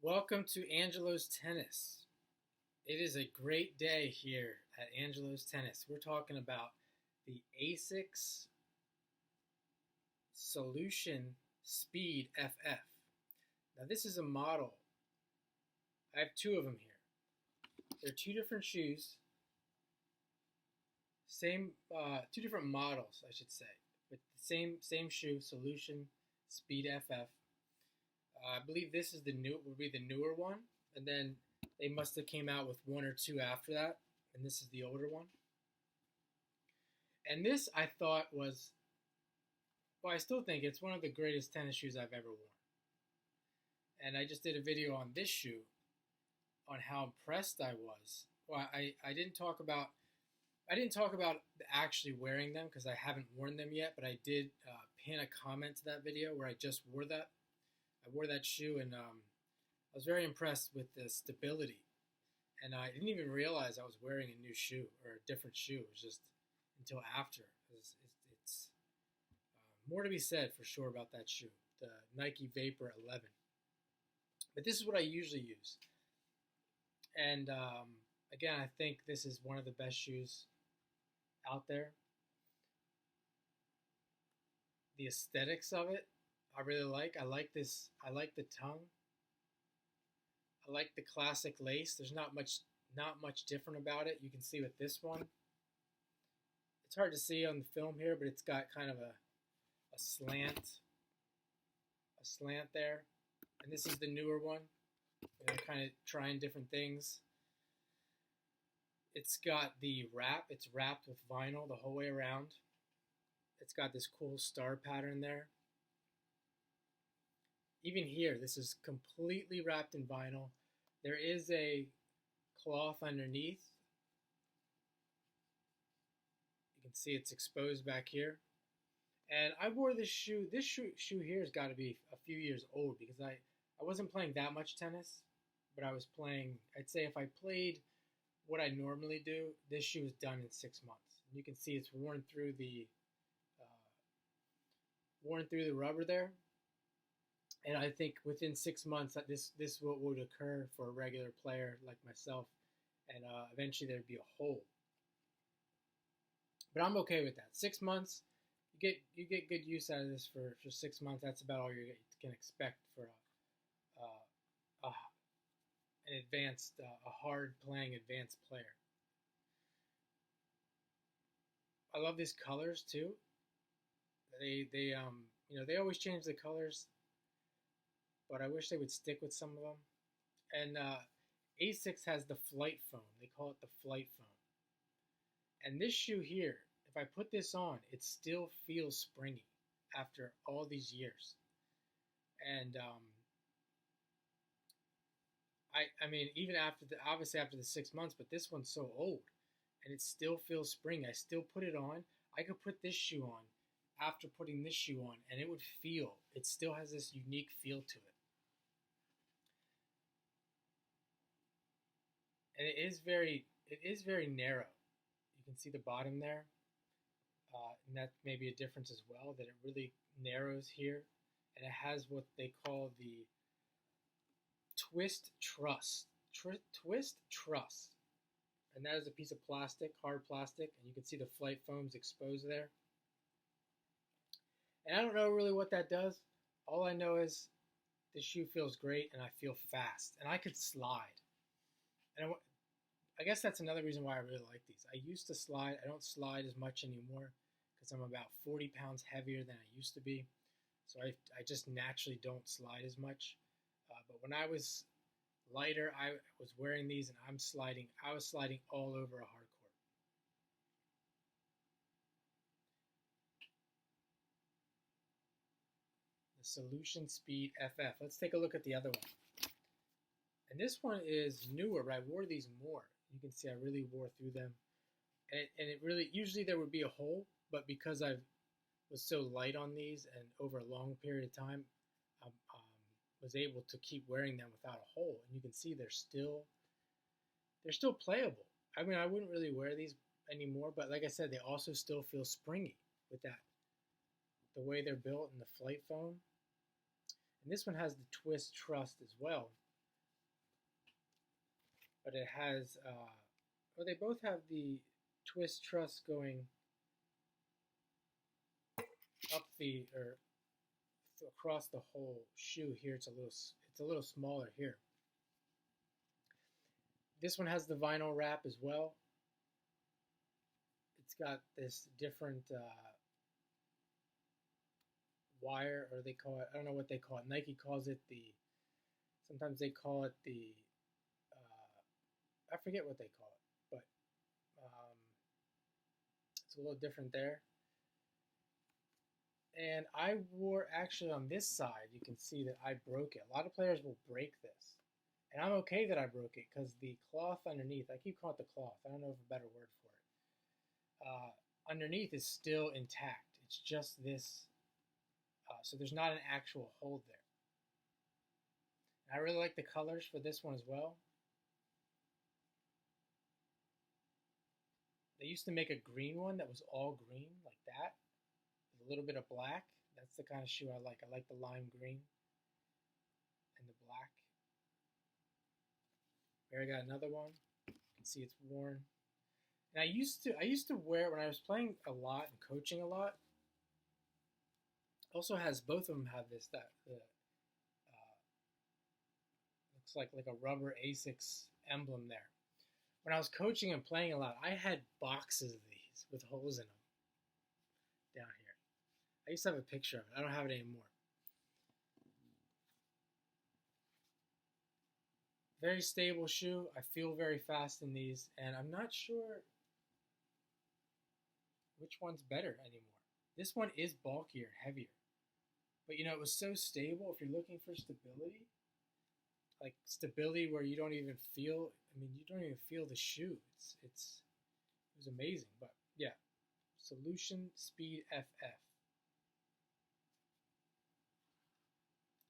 Welcome to Angelo's Tennis. It is a great day here at Angelo's Tennis. We're talking about the Asics Solution Speed FF. Now, this is a model. I have two of them here. They're two different shoes, two different models, I should say, but the same shoe, Solution Speed FF. I believe this is would be the newer one, and then they must have came out with one or two after that, and this is the older one. And this I thought was, well, I still think it's one of the greatest tennis shoes I've ever worn. And I just did a video on this shoe, on how impressed I was. Well, I didn't talk about actually wearing them because I haven't worn them yet, but I did pin a comment to that video where I just wore that. I wore that shoe, and I was very impressed with the stability. And I didn't even realize I was wearing a new shoe or a different shoe. It was just until after. It's more to be said for sure about that shoe, the Nike Vapor 11. But this is what I usually use. And again, I think this is one of the best shoes out there. The aesthetics of it, I really like. I like this. I like the tongue. I like the classic lace. There's not much different about it. You can see with this one. It's hard to see on the film here, but it's got kind of a slant there. And this is the newer one. And they're kind of trying different things. It's got the wrap. It's wrapped with vinyl the whole way around. It's got this cool star pattern there. Even here, this is completely wrapped in vinyl. There is a cloth underneath. You can see it's exposed back here. And I wore this shoe. This shoe here has got to be a few years old because I wasn't playing that much tennis, but I was playing, I'd say if I played what I normally do, this shoe is done in 6 months. And you can see it's worn through the rubber there. And I think within 6 months that this would occur for a regular player like myself, and eventually there'd be a hole. But I'm okay with that. 6 months, you get good use out of this for 6 months. That's about all you can expect for an advanced, a hard playing advanced player. I love these colors too. They always change the colors, but I wish they would stick with some of them. And Asics has the flight foam. They call it the flight foam. And this shoe here, if I put this on, it still feels springy after all these years. And I mean, even obviously after the 6 months, but this one's so old, and it still feels springy. I still put it on. I could put this shoe on after putting this shoe on, and it still has this unique feel to it. And it is very narrow. You can see the bottom there, and that may be a difference as well, that it really narrows here, and it has what they call the twist truss, and that is a piece of plastic, hard plastic, and you can see the flight foams exposed there. And I don't know really what that does. All I know is the shoe feels great, and I feel fast, and I could slide. And I guess that's another reason why I really like these. I used to slide. I don't slide as much anymore because I'm about 40 pounds heavier than I used to be. So I just naturally don't slide as much. But when I was lighter, I was wearing these, and I was sliding all over a hard court. The Solution Speed FF. Let's take a look at the other one. And this one is newer, but I wore these more. You can see I really wore through them. And it really, usually there would be a hole, but because I was so light on these and over a long period of time, I was able to keep wearing them without a hole. And you can see they're still playable. I mean, I wouldn't really wear these anymore, but like I said, they also still feel springy with that, the way they're built and the flight foam. And this one has the twist truss as well. but it has, well, they both have the twist truss going up the, or across the whole shoe. Here it's a little smaller here. This one has the vinyl wrap as well. It's got this different wire, or they call it, I don't know what they call it. Nike calls it the, sometimes they call it the, I forget what they call it, but it's a little different there. And I wore, actually on this side, you can see that I broke it. A lot of players will break this. And I'm okay that I broke it because the cloth underneath, I keep calling it the cloth, I don't know of a better word for it. Underneath is still intact. It's just this, so there's not an actual hold there. And I really like the colors for this one as well. They used to make a green one that was all green, like that, with a little bit of black. That's the kind of shoe I like. I like the lime green and the black. Here I got another one. You can see it's worn. And I used to wear it when I was playing a lot and coaching a lot. Also has, both of them have this, looks like a rubber Asics emblem there. When I was coaching and playing a lot, I had boxes of these with holes in them down here. I used to have a picture of it. I don't have it anymore. Very stable shoe. I feel very fast in these, and I'm not sure which one's better anymore. This one is bulkier and heavier. But you know, it was so stable. If you're looking for stability, like stability where you don't even feel, I mean, you don't even feel the shoe. It was amazing. But yeah, Solution Speed FF.